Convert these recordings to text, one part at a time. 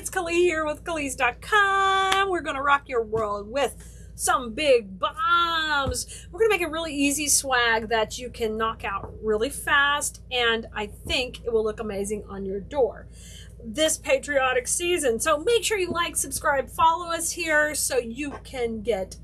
it's Kali here with Kalis.com. We're going to rock your world with some big bombs. We're going to make a really easy swag that you can knock out really fast, and I think it will look amazing on your door this patriotic season. So make sure you like, subscribe, follow us here so you can get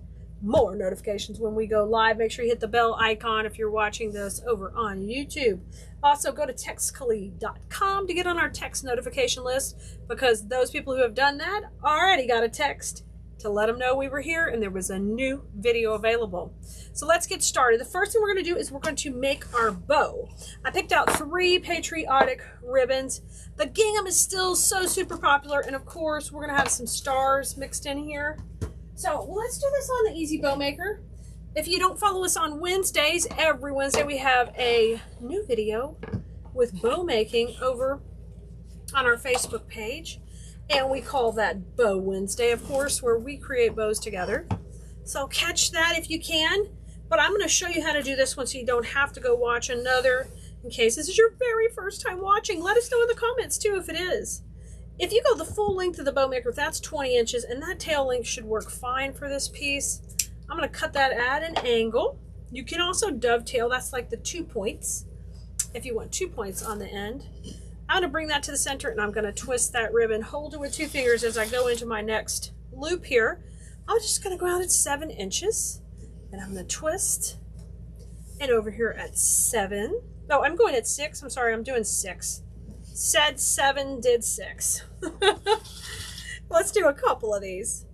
more notifications when we go live. Make sure you hit the bell icon if you're watching this over on YouTube. Also, go to textkali.com to get on our text notification list, because those people who have done that already got a text to let them know we were here and there was a new video available. So let's get started. The first thing we're going to do is we're going to make our bow. I picked out 3 patriotic ribbons. The gingham is still so super popular, and of course we're going to have some stars mixed in here. So let's do this on the Easy Bow Maker. If you don't follow us on Wednesdays, every Wednesday we have a new video with bow making over on our Facebook page. And we call that Bow Wednesday, of course, where we create bows together. So catch that if you can. But I'm going to show you how to do this one so you don't have to go watch another. In case this is your very first time watching, let us know in the comments too if it is. If you go the full length of the bow maker, that's 20 inches, and that tail length should work fine for this piece. I'm going to cut that at an angle. You can also dovetail, that's like the 2 points, if you want 2 points on the end. I'm going to bring that to the center, and I'm going to twist that ribbon, hold it with 2 fingers as I go into my next loop here. I'm just going to go out at 7 inches, and I'm going to twist, and over here at 7. No, I'm going at 6. I'm sorry, I'm doing 6. Said 7, did 6. Let's do a couple of these.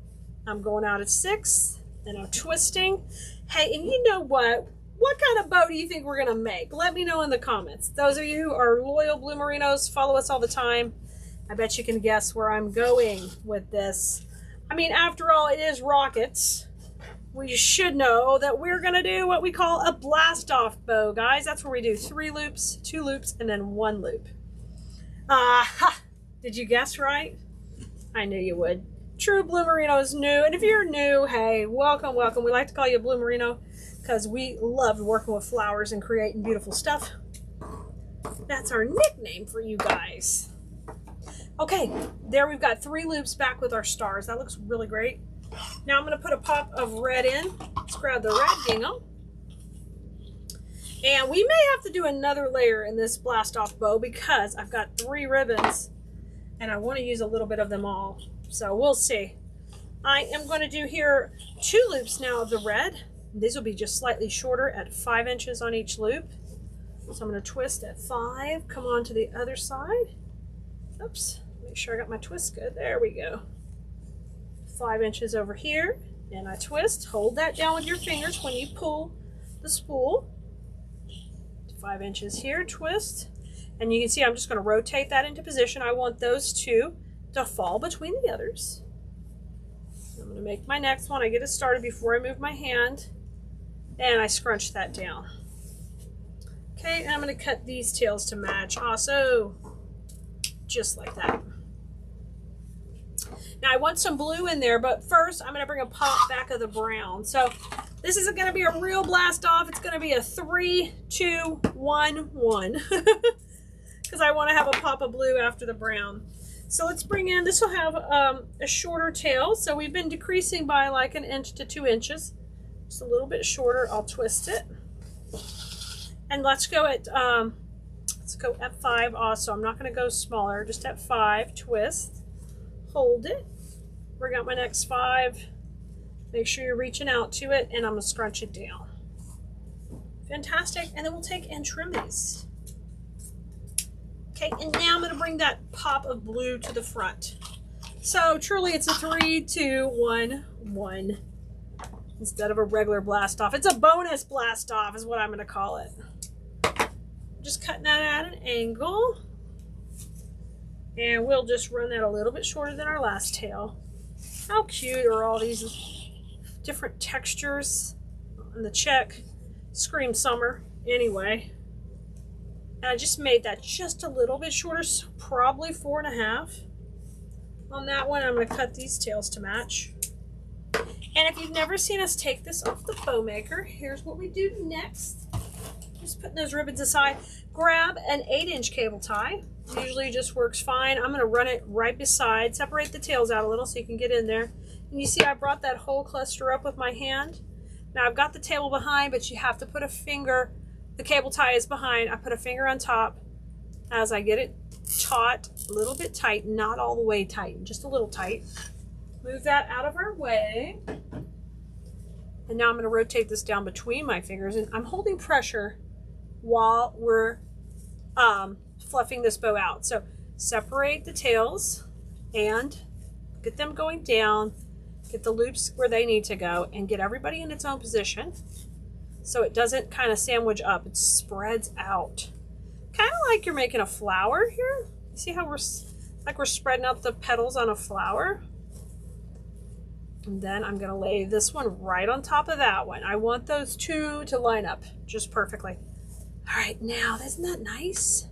I'm going out at 6, and I'm twisting. Hey, and you know what? What kind of bow do you think we're going to make? Let me know in the comments. Those of you who are loyal Blue Merinos, follow us all the time. I bet you can guess where I'm going with this. I mean, after all, it is rockets. We should know that we're going to do what we call a blast-off bow, guys. That's where we do 3 loops, 2 loops, and then 1 loop. Aha! Did you guess right? I knew you would. True Blue Merinos new. And if you're new, hey, welcome, welcome. We like to call you a Blue Merino because we love working with flowers and creating beautiful stuff. That's our nickname for you guys. Okay, there we've got 3 loops back with our stars. That looks really great. Now I'm going to put a pop of red in. Let's grab the red gingham. And we may have to do another layer in this blast-off bow because I've got 3 ribbons and I want to use a little bit of them all. So we'll see. I am going to do here 2 loops now of the red. These will be just slightly shorter at 5 inches on each loop. So I'm going to twist at 5, come on to the other side. Oops, make sure I got my twist good. There we go. 5 inches over here, and I twist. Hold that down with your fingers when you pull the spool. 5 inches here, twist, and you can see I'm just going to rotate that into position. I want those 2 to fall between the others. I'm going to make my next one. I get it started before I move my hand, and I scrunch that down. Okay, and I'm going to cut these tails to match also, just like that. Now I want some blue in there, but first I'm going to bring a pop back of the brown. So this isn't going to be a real blast off. It's going to be a 3, 2, 1, 1. Because I want to have a pop of blue after the brown. So let's bring in, this will have a shorter tail. So we've been decreasing by like 1 inch to 2 inches. Just a little bit shorter. I'll twist it. And let's go at 5 also. I'm not going to go smaller, just at 5, twist. Hold it, bring out my next 5, make sure you're reaching out to it, and I'm going to scrunch it down. Fantastic, and then we'll take and trim these. Okay, and now I'm going to bring that pop of blue to the front. So truly it's a 3, 2, 1, 1. Instead of a regular blast off. It's a bonus blast off is what I'm going to call it. Just cutting that at an angle. And we'll just run that a little bit shorter than our last tail. How cute are all these different textures on the check? Scream summer. Anyway. And I just made that just a little bit shorter, so probably 4.5. On that one, I'm going to cut these tails to match. And if you've never seen us take this off the bow maker, here's what we do next. Just putting those ribbons aside. Grab an 8-inch cable tie. Usually just works fine. I'm going to run it right beside. Separate the tails out a little so you can get in there. And you see I brought that whole cluster up with my hand. Now I've got the table behind, but you have to put a finger. The cable tie is behind. I put a finger on top as I get it taut, a little bit tight, not all the way tight, just a little tight. Move that out of our way. And now I'm going to rotate this down between my fingers, and I'm holding pressure while we're fluffing this bow out. So separate the tails and get them going down, get the loops where they need to go, and get everybody in its own position so it doesn't kind of sandwich up. It spreads out. Kind of like you're making a flower here. You see how we're spreading out the petals on a flower? And then I'm going to lay this one right on top of that one. I want those two to line up just perfectly. All right, now, isn't that nice?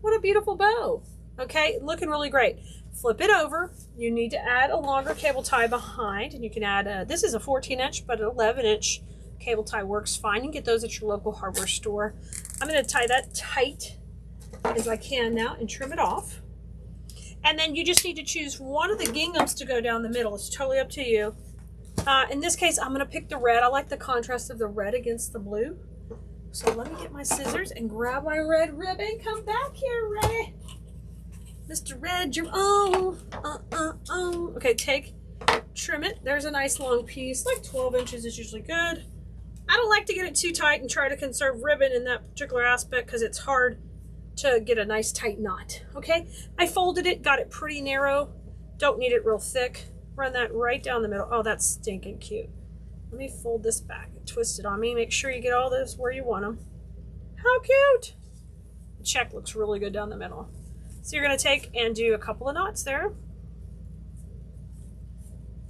What a beautiful bow. Okay, looking really great. Flip it over. You need to add a longer cable tie behind, and you can add, this is a 14-inch, but an 11-inch cable tie works fine. You can get those at your local hardware store. I'm going to tie that tight as I can now and trim it off. And then you just need to choose one of the ginghams to go down the middle. It's totally up to you. In this case, I'm going to pick the red. I like the contrast of the red against the blue. So let me get my scissors and grab my red ribbon. Come back here, Ray. Mr. Red, you're Okay, trim it. There's a nice long piece. Like 12 inches is usually good. I don't like to get it too tight and try to conserve ribbon in that particular aspect because it's hard to get a nice tight knot. Okay, I folded it, got it pretty narrow. Don't need it real thick. Run that right down the middle. Oh, that's stinking cute. Let me fold this back and twist it on me. Make sure you get all those where you want them. How cute! The check looks really good down the middle. So you're going to take and do a couple of knots there.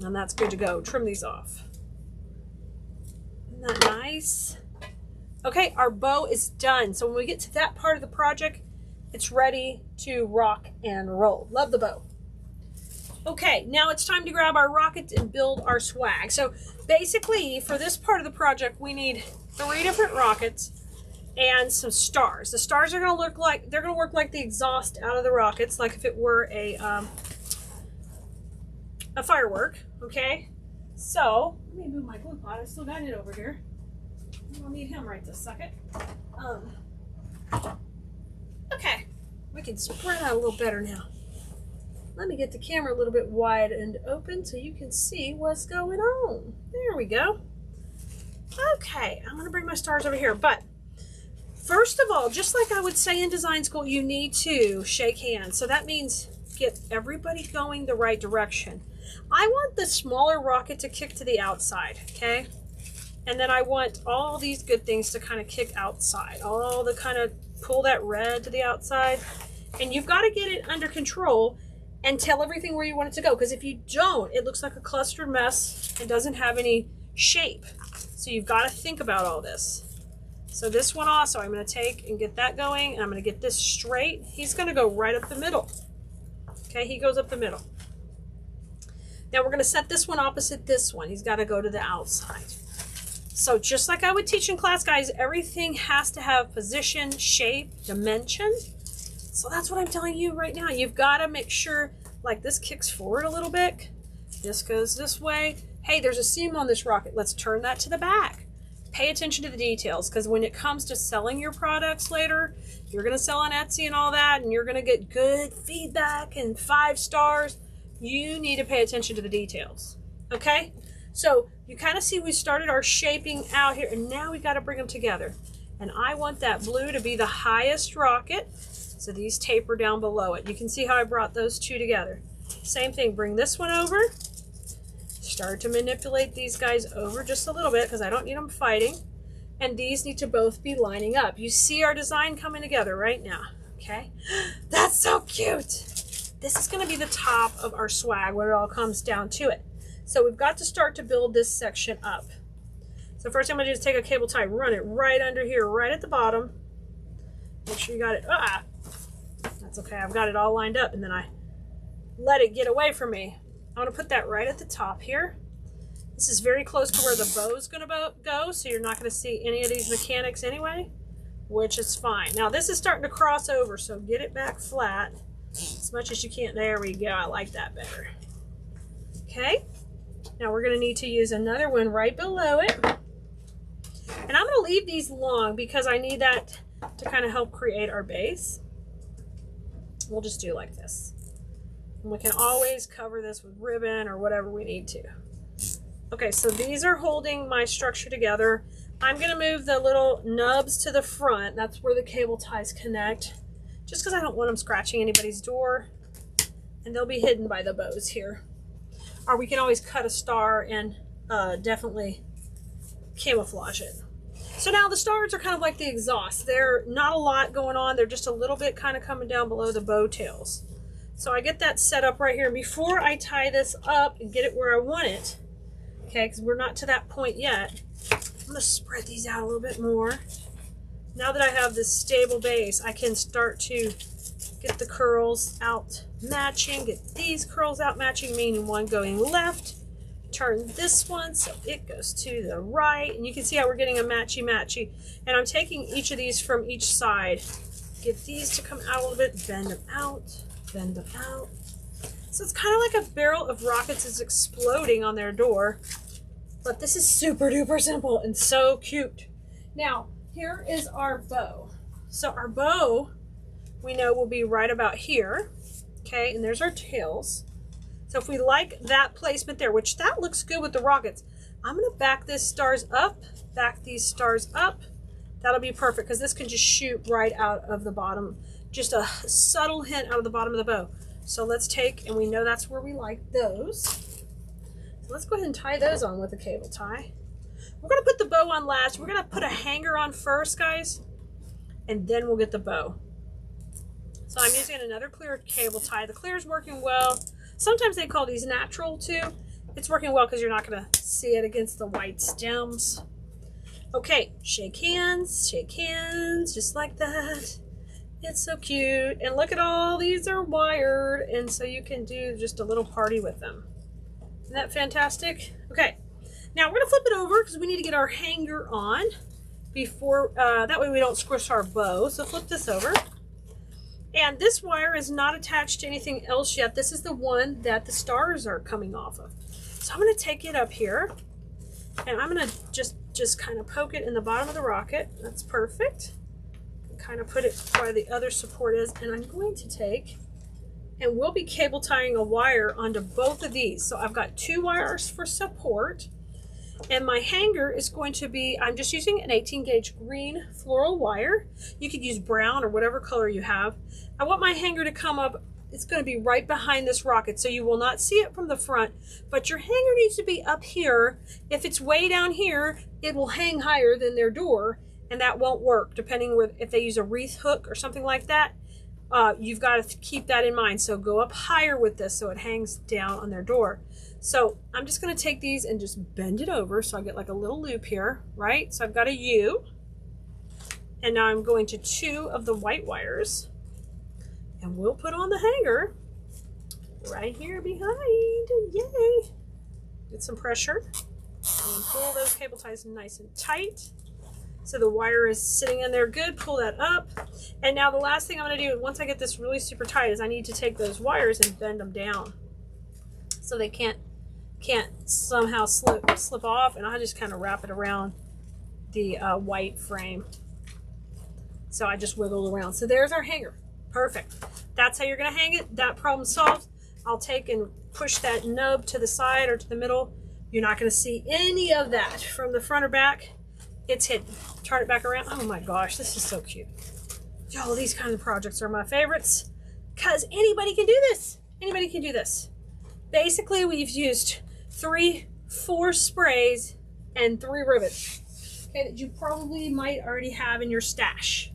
And that's good to go. Trim these off. Isn't that nice? Okay, our bow is done. So when we get to that part of the project, it's ready to rock and roll. Love the bow. Okay, now it's time to grab our rockets and build our swag. So basically, for this part of the project, we need 3 different rockets and some stars. The stars are going to look like, they're going to work like the exhaust out of the rockets, like if it were a firework, okay? So, let me move my glue pot. I still got it over here. I don't need him right this second. Okay, we can spread out a little better now. Let me get the camera a little bit wide and open so you can see what's going on. There we go. Okay, I'm going to bring my stars over here. But first of all, just like I would say in design school, you need to shake hands. So that means get everybody going the right direction. I want the smaller rocket to kick to the outside, okay? And then I want all these good things to kind of kick outside. All the kind of pull that red to the outside. And you've got to get it under control and tell everything where you want it to go. Because if you don't, it looks like a clustered mess and doesn't have any shape. So you've got to think about all this. So this one also, I'm going to take and get that going. And I'm going to get this straight. He's going to go right up the middle. Okay, he goes up the middle. Now we're going to set this one opposite this one. He's got to go to the outside. So just like I would teach in class, guys, everything has to have position, shape, dimension. So that's what I'm telling you right now. You've got to make sure, like this kicks forward a little bit. This goes this way. Hey, there's a seam on this rocket. Let's turn that to the back. Pay attention to the details, because when it comes to selling your products later, you're going to sell on Etsy and all that, and you're going to get good feedback and 5 stars. You need to pay attention to the details. Okay? So you kind of see we started our shaping out here, and now we got to bring them together. And I want that blue to be the highest rocket. So these taper down below it. You can see how I brought those two together. Same thing, bring this one over. Start to manipulate these guys over just a little bit because I don't need them fighting. And these need to both be lining up. You see our design coming together right now, okay? That's so cute. This is gonna be the top of our swag when it all comes down to it. So we've got to start to build this section up. So first I'm gonna do is take a cable tie, run it right under here, right at the bottom. Make sure you got it, that's okay, I've got it all lined up, and then I let it get away from me. I want to put that right at the top here. This is very close to where the bow is going to go, so you're not going to see any of these mechanics anyway. which is fine. Now this is starting to cross over, so get it back flat as much as you can. There we go. I like that better. Okay. Now we're going to need to use another one right below it. And I'm going to leave these long because I need that to kind of help create our base. We'll just do like this. And we can always cover this with ribbon or whatever we need to. Okay, so these are holding my structure together. I'm going to move the little nubs to the front. That's where the cable ties connect. Just because I don't want them scratching anybody's door. And they'll be hidden by the bows here. Or we can always cut a star and definitely camouflage it. So now the stars are kind of like the exhaust. They're not a lot going on. They're just a little bit kind of coming down below the bow tails. So I get that set up right here. And before I tie this up and get it where I want it, okay, because we're not to that point yet, I'm going to spread these out a little bit more. Now that I have this stable base, I can start to get the curls out matching, get these curls out matching, meaning one going left. Turn this one so it goes to the right, and you can see how we're getting a matchy-matchy. And I'm taking each of these from each side. Get these to come out a little bit, bend them out, bend them out. So it's kind of like a barrel of rockets is exploding on their door. But this is super duper simple and so cute. Now, here is our bow. So our bow, we know, will be right about here. Okay, and there's our tails. So if we like that placement there, which that looks good with the rockets, I'm going to back this stars up, back these stars up. That'll be perfect because this can just shoot right out of the bottom. Just a subtle hint out of the bottom of the bow. So let's take, and we know that's where we like those. So let's go ahead and tie those on with a cable tie. We're going to put the bow on last. We're going to put a hanger on first, guys, and then we'll get the bow. So I'm using another clear cable tie. The clear is working well. Sometimes they call these natural too. It's working well because you're not going to see it against the white stems. Okay, shake hands, just like that. It's so cute. And look at all these are wired, and so you can do just a little party with them. Isn't that fantastic? Okay, now we're going to flip it over because we need to get our hanger on before, that way we don't squish our bow. So flip this over. And this wire is not attached to anything else yet. This is the one that the stars are coming off of. So I'm going to take it up here, and I'm going to just kind of poke it in the bottom of the rocket. That's perfect. Kind of put it where the other support is, and I'm going to take, and we'll be cable tying a wire onto both of these. So I've got 2 wires for support, and my hanger is going to be, I'm just using an 18 gauge green floral wire. You could use brown or whatever color you have. I want my hanger to come up. It's going to be right behind this rocket, so you will not see it from the front, but your hanger needs to be up here. If it's way down here, it will hang higher than their door, and that won't work, depending where, if they use a wreath hook or something like that. You've got to keep that in mind. So go up higher with this so it hangs down on their door. So I'm just going to take these and just bend it over so I get like a little loop here, right? So I've got a U, and now I'm going to 2 of the white wires, and we'll put on the hanger right here behind. Yay! Get some pressure and pull those cable ties nice and tight. So the wire is sitting in there good. Pull that up. And now the last thing I'm going to do, once I get this really super tight, is I need to take those wires and bend them down so they can't somehow slip off, and I'll just kind of wrap it around the white frame. So I just wiggle around. So there's our hanger. Perfect. That's how you're going to hang it. That problem solved. I'll take and push that nub to the side or to the middle. You're not going to see any of that from the front or back. It's hidden. Turn it back around. Oh my gosh, this is so cute. Y'all, these kind of projects are my favorites because anybody can do this. Anybody can do this. Basically, we've used 4 sprays and 3 rivets, okay, that you probably might already have in your stash.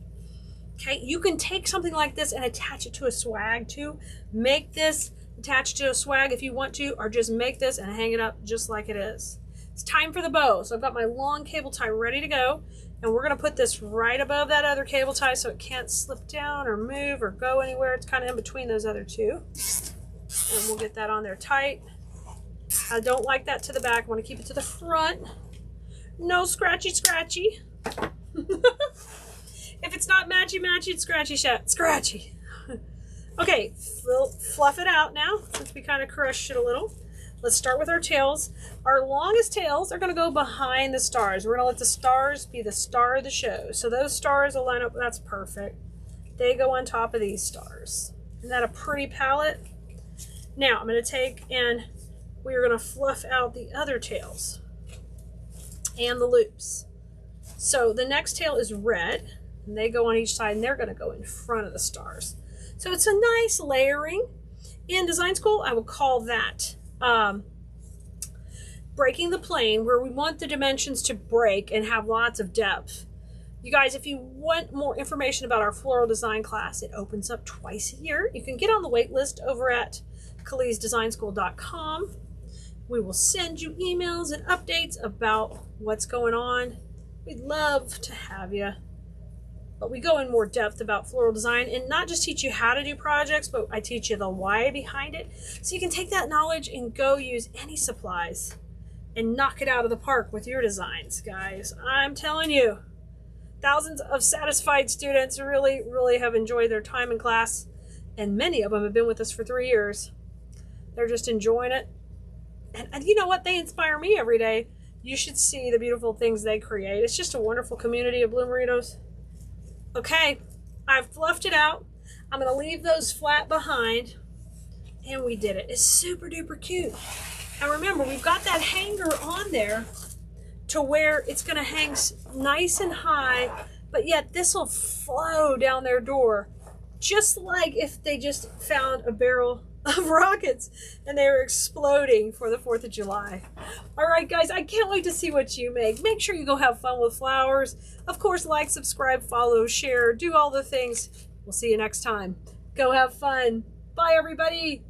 Okay, you can take something like this and attach it to a swag too. Make this attached to a swag if you want to, or just make this and hang it up just like it is. It's time for the bow. So I've got my long cable tie ready to go, and we're going to put this right above that other cable tie so it can't slip down or move or go anywhere. It's kind of in between those other 2. And we'll get that on there tight. I don't like that to the back. I want to keep it to the front. No scratchy. If it's not matchy-matchy, it's scratchy. Okay, we'll fluff it out now since we kind of crushed it a little. Let's start with our tails. Our longest tails are going to go behind the stars. We're going to let the stars be the star of the show. So those stars will line up. That's perfect. They go on top of these stars. Isn't that a pretty palette? Now I'm going to take and we're going to fluff out the other tails and the loops. So the next tail is red, and they go on each side, and they're going to go in front of the stars. So it's a nice layering. In design school, I will call that breaking the plane, where we want the dimensions to break and have lots of depth. You guys, if you want more information about our floral design class, it opens up twice a year. You can get on the wait list over at Khalid'sDesignSchool.com. We will send you emails and updates about what's going on. We'd love to have you. But we go in more depth about floral design and not just teach you how to do projects, but I teach you the why behind it. So you can take that knowledge and go use any supplies and knock it out of the park with your designs, guys. I'm telling you, thousands of satisfied students really, really have enjoyed their time in class. And many of them have been with us for 3 years. They're just enjoying it. And you know what? They inspire me every day. You should see the beautiful things they create. It's just a wonderful community of bloomeritos. Okay, I've fluffed it out. I'm going to leave those flat behind. And we did it. It's super duper cute. And remember, we've got that hanger on there to where it's going to hang nice and high, but yet this will flow down their door. Just like if they just found a barrel of rockets and they were exploding for the 4th of July. All right, guys, I can't wait to see what you make. Make sure you go have fun with flowers. Of course, like, subscribe, follow, share, do all the things. We'll see you next time. Go have fun. Bye, everybody.